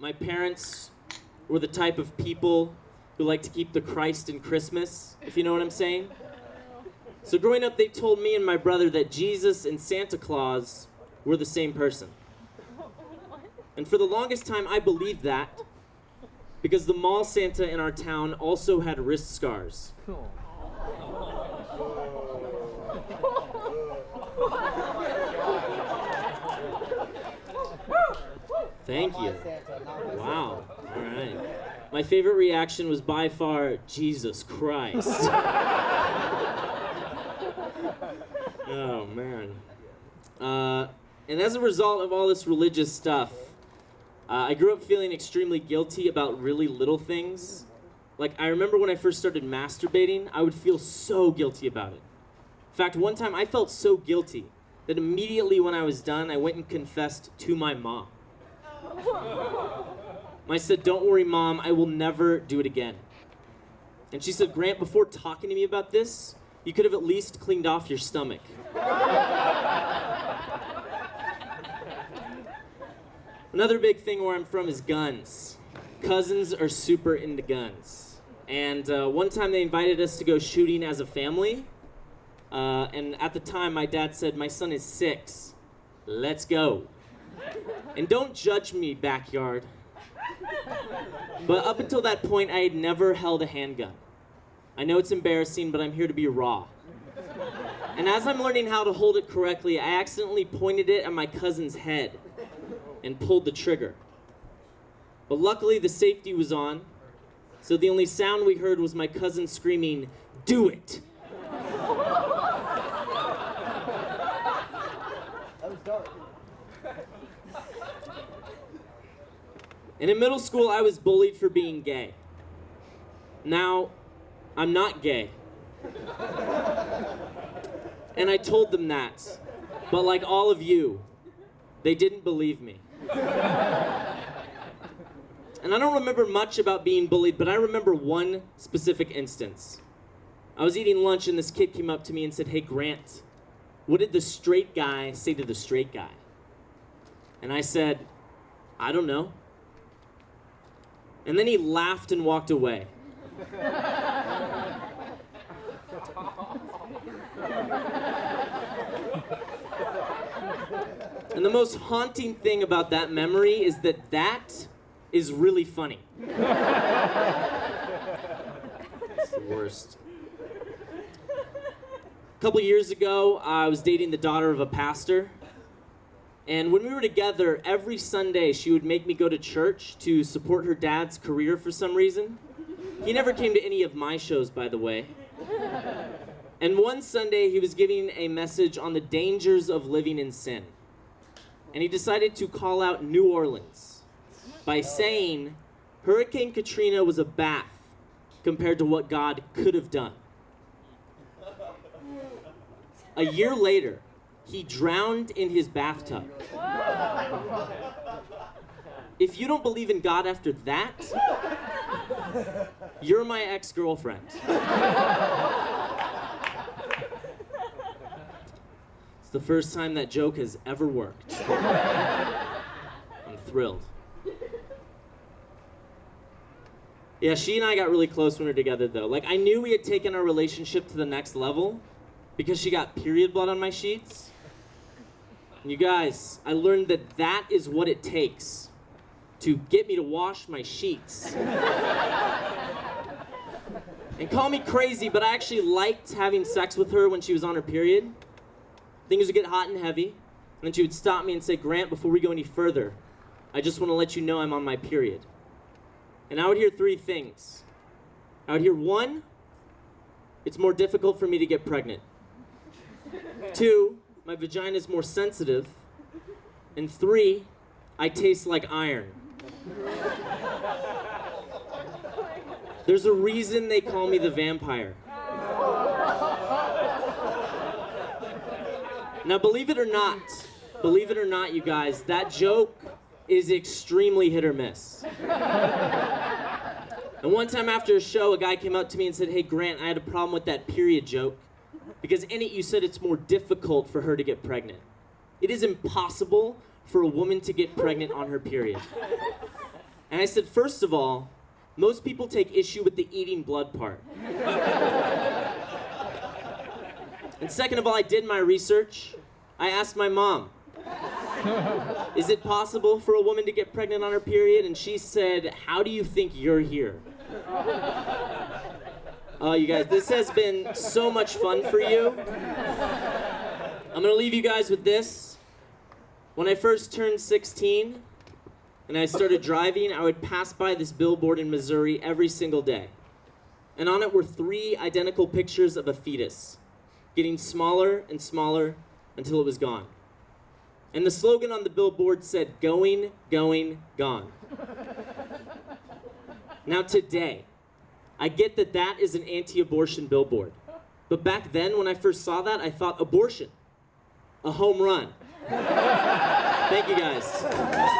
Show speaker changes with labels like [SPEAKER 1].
[SPEAKER 1] My parents were the type of people who like to keep the Christ in Christmas, if you know what I'm saying. So growing up, they told me and my brother that Jesus and Santa Claus were the same person. And for the longest time, I believed that because the mall Santa in our town also had wrist scars. Thank you. Wow. All right. My favorite reaction was by far, Jesus Christ. Oh, man. And as a result of all this religious stuff, I grew up feeling extremely guilty about really little things. Like, I remember when I first started masturbating, I would feel so guilty about it. In fact, one time I felt so guilty that immediately when I was done, I went and confessed to my mom. I said, "Don't worry, Mom, I will never do it again." And she said, "Grant, before talking to me about this, you could have at least cleaned off your stomach." Another big thing where I'm from is guns. Cousins are super into guns. And one time they invited us to go shooting as a family. And at the time, my dad said, "My son is 6. Let's go." And don't judge me, backyard. But up until that point, I had never held a handgun. I know it's embarrassing, but I'm here to be raw. And as I'm learning how to hold it correctly, I accidentally pointed it at my cousin's head and pulled the trigger. But luckily, the safety was on, so the only sound we heard was my cousin screaming, "Do it!" And in middle school, I was bullied for being gay. Now, I'm not gay. And I told them that. But like all of you, they didn't believe me. And I don't remember much about being bullied, but I remember one specific instance. I was eating lunch and this kid came up to me and said, "Hey, Grant, what did the straight guy say to the straight guy?" And I said, "I don't know." And then he laughed and walked away. And the most haunting thing about that memory is that that is really funny. It's the worst. A couple years ago, I was dating the daughter of a pastor. And when we were together, every Sunday she would make me go to church to support her dad's career for some reason. He never came to any of my shows, by the way. And one Sunday he was giving a message on the dangers of living in sin. And he decided to call out New Orleans by saying Hurricane Katrina was a bath compared to what God could have done. A year later, he drowned in his bathtub. If you don't believe in God after that, you're my ex-girlfriend. It's the first time that joke has ever worked. I'm thrilled. Yeah, she and I got really close when we were together, though. Like, I knew we had taken our relationship to the next level because she got period blood on my sheets. And you guys, I learned that that is what it takes to get me to wash my sheets. And call me crazy, but I actually liked having sex with her when she was on her period. Things would get hot and heavy, and then she would stop me and say, "Grant, before we go any further, I just want to let you know I'm on my period." And I would hear 3 things. I would hear 1, it's more difficult for me to get pregnant. 2, my vagina is more sensitive. And 3, I taste like iron. There's a reason they call me the vampire. Now, believe it or not, you guys, that joke is extremely hit or miss. And one time after a show, a guy came up to me and said, "Hey, Grant, I had a problem with that period joke because in it you said it's more difficult for her to get pregnant. It is impossible for a woman to get pregnant on her period." And I said, first of all, most people take issue with the eating blood part. And second of all, I did my research. I asked my mom, is it possible for a woman to get pregnant on her period? And she said, how do you think you're here? Oh, you guys, this has been so much fun for you. I'm gonna leave you guys with this. When I first turned 16 and I started driving, I would pass by this billboard in Missouri every single day. And on it were 3 identical pictures of a fetus, getting smaller and smaller until it was gone. And the slogan on the billboard said, going, going, gone. Now today, I get that that is an anti-abortion billboard. But back then, when I first saw that, I thought, abortion, a home run. Thank you guys.